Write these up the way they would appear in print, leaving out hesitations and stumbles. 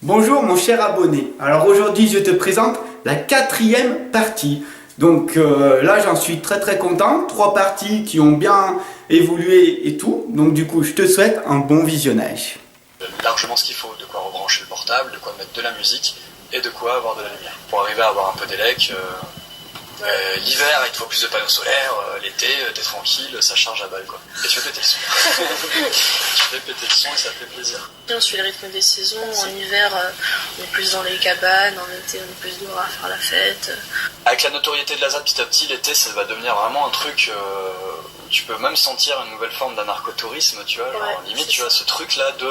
Bonjour mon cher abonné, alors aujourd'hui je te présente la 4e partie. Donc là j'en suis très content, 3 parties qui ont bien évolué et tout, donc du coup je te souhaite un bon visionnage. Largement ce qu'il faut, de quoi rebrancher le portable, de quoi mettre de la musique et de quoi avoir de la lumière. Pour arriver à avoir un peu d'élec, l'hiver il te faut plus de panneaux solaires, l'été t'es tranquille, ça charge à balle quoi. Et tu fais péter le son. Tu fais péter le son et ça fait plaisir. On suit le rythme des saisons, en hiver on est plus dans les cabanes, en été on est plus dehors à faire la fête. Avec la notoriété de la ZAD petit à petit, l'été ça va devenir vraiment un truc où tu peux même sentir une nouvelle forme d'anarchotourisme, tu vois, genre, limite tu vois ce truc là de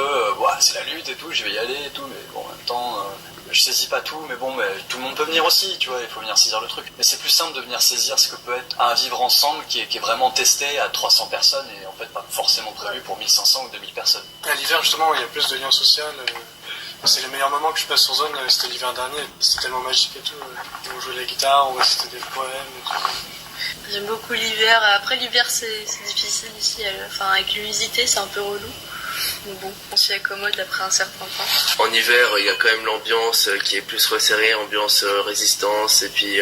c'est la lutte et tout, je vais y aller et tout, mais bon en même temps je saisis pas tout, mais bon, mais tout le monde peut venir aussi, tu vois, il faut venir saisir le truc. Mais c'est plus simple de venir saisir ce que peut être un vivre ensemble qui est vraiment testé à 300 personnes et en fait pas forcément prévu pour 1500 ou 2000 personnes. À l'hiver, justement, il y a plus de liens sociaux. C'est les meilleurs moments que je passe sur zone, c'était l'hiver dernier. C'était tellement magique et tout. On jouait la guitare, on récitait des poèmes et tout. J'aime beaucoup l'hiver. Après, l'hiver, c'est difficile ici. Enfin, avec l'humidité, c'est un peu relou. Mais bon, on s'y accommode après un certain temps. En hiver, il y a quand même l'ambiance qui est plus resserrée, ambiance résistance, et puis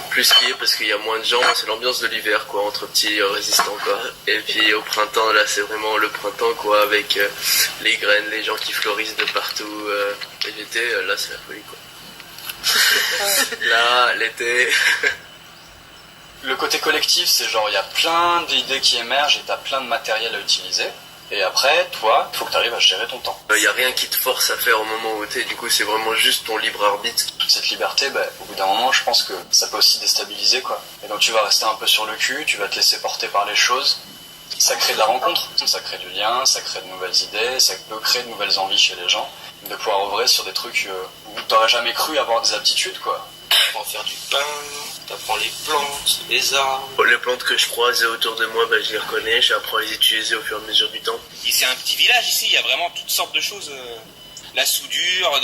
plus qui est parce qu'il y a moins de gens, c'est l'ambiance de l'hiver, quoi, entre petits résistants, quoi. Et puis au printemps, là, c'est vraiment le printemps, quoi, avec les graines, les gens qui fleurissent de partout. Et l'été, là, c'est la folie, quoi. Là, l'été... Le côté collectif, c'est genre, il y a plein d'idées qui émergent et t'as plein de matériel à utiliser. Et après, toi, il faut que tu arrives à gérer ton temps. Il n'y a rien qui te force à faire au moment où t'es, du coup c'est vraiment juste ton libre arbitre. Toute cette liberté, au bout d'un moment, je pense que ça peut aussi déstabiliser, quoi. Et donc tu vas rester un peu sur le cul, tu vas te laisser porter par les choses. Ça crée de la rencontre, ça crée du lien, ça crée de nouvelles idées, ça peut créer de nouvelles envies chez les gens. De pouvoir œuvrer sur des trucs où t'aurais jamais cru avoir des aptitudes, quoi. T'apprends à faire du pain, t'apprends les plantes, les arbres. Les plantes que je croise autour de moi, je les reconnais, j'apprends à les utiliser au fur et à mesure du temps. Et c'est un petit village ici, il y a vraiment toutes sortes de choses. La soudure,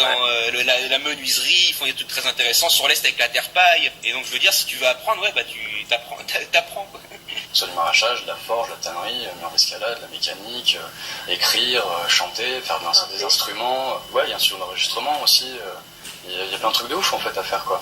la menuiserie, ils font des trucs très intéressants. Sur l'Est avec la terre-paille. Et donc je veux dire, si tu veux apprendre, tu t'apprends. Quoi. Sur du maraîchage, de la forge, de la tannerie, mur d'escalade, de la mécanique, écrire, chanter, faire des instruments. Ouais, bien sûr, l'enregistrement aussi. Il y a plein de trucs de ouf en fait à faire quoi.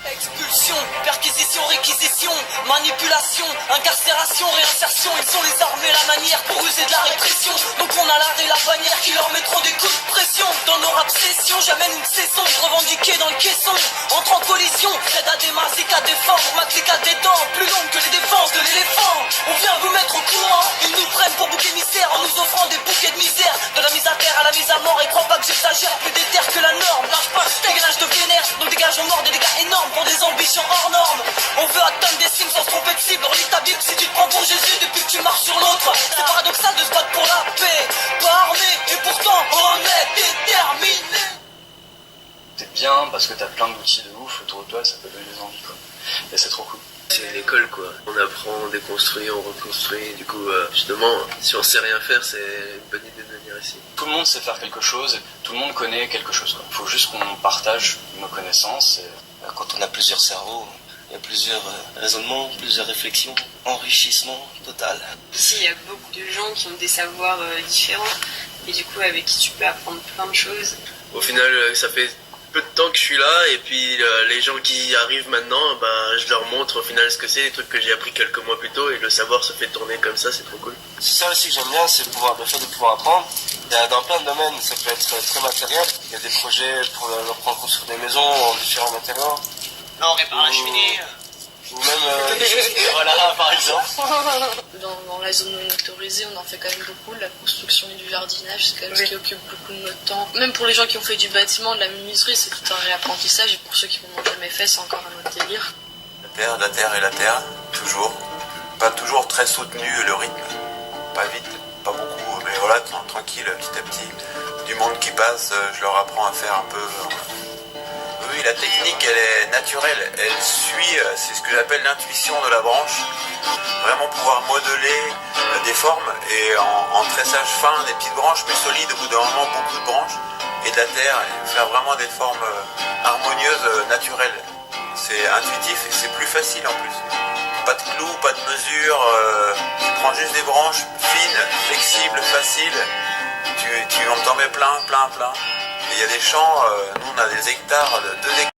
Expulsion, perquisition, réquisition, manipulation, incarcération, réinsertion. Ils sont les armées, la manière pour user de la répression. Donc on a l'arrêt, la bannière qui leur mettront des coups de pression. Dans nos rap sessions, j'amène une saison revendiquée dans le caisson. Entre en collision, aide à des masses et qu'à des formes. Max et qu'à des dents, plus longues que les défenses de l'éléphant. On vient vous mettre au courant, ils nous prennent pour bouc émissaires en nous offrant des bouquets de misère. De la mise à terre à la mise à mort, et crois pas que j'exagère, plus déterre que la norme. Lâche pas, dégage de vénère, donc dégage on mord des dégâts énormes. Pour des ambitions hors normes, on veut atteindre des cimes sans se tromper de cible. Relis ta Bible si tu te prends pour Jésus depuis que tu marches sur l'autre. C'est paradoxal de se battre pour la paix, pas armé et pourtant on est déterminé. T'es bien parce que t'as plein d'outils de ouf autour de toi, ça peut donner des envies quoi. Et c'est trop cool. C'est une école quoi, on apprend, on déconstruit, on reconstruit, du coup justement, si on sait rien faire, c'est une bonne idée de venir ici. Tout le monde sait faire quelque chose, et tout le monde connaît quelque chose quoi. Faut juste qu'on partage nos connaissances et... Quand on a plusieurs cerveaux, il y a plusieurs raisonnements, plusieurs réflexions, enrichissement total. Ici, il y a beaucoup de gens qui ont des savoirs différents et du coup, avec qui tu peux apprendre plein de choses. Au final, ça fait peu de temps que je suis là et puis les gens qui arrivent maintenant, je leur montre au final ce que c'est, les trucs que j'ai appris quelques mois plus tôt et le savoir se fait tourner comme ça, c'est trop cool. C'est ça aussi que j'aime bien, c'est le fait de pouvoir apprendre. Il y a dans plein de domaines, ça peut être très matériel. Il y a des projets pour apprendre à construire des maisons en différents matériaux. Non, on répare la cheminée. Ou même des choses voilà, par exemple. Dans la zone non autorisée, on en fait quand même beaucoup. La construction et du jardinage, c'est quand même ce qui occupe beaucoup de notre temps. Même pour les gens qui ont fait du bâtiment, de la menuiserie, c'est tout un réapprentissage. Et pour ceux qui n'en ont jamais fait, c'est encore un autre délire. La terre, toujours. Pas toujours très soutenu le rythme. Pas vite, pas beaucoup, mais voilà, tranquille, petit à petit. Du monde qui passe, je leur apprends à faire un peu... Oui, la technique, elle est naturelle. Elle suit, c'est ce que j'appelle l'intuition de la branche. Vraiment pouvoir modeler des formes et en tressage fin, des petites branches, mais solides, au bout d'un moment, beaucoup de branches. Et de la terre, et faire vraiment des formes harmonieuses, naturelles. C'est intuitif et c'est plus facile en plus. Pas de clous, pas de mesure, tu prends juste des branches fines, flexibles, faciles on t'en met plein. Et il y a des champs, nous on a des hectares, 2 hectares.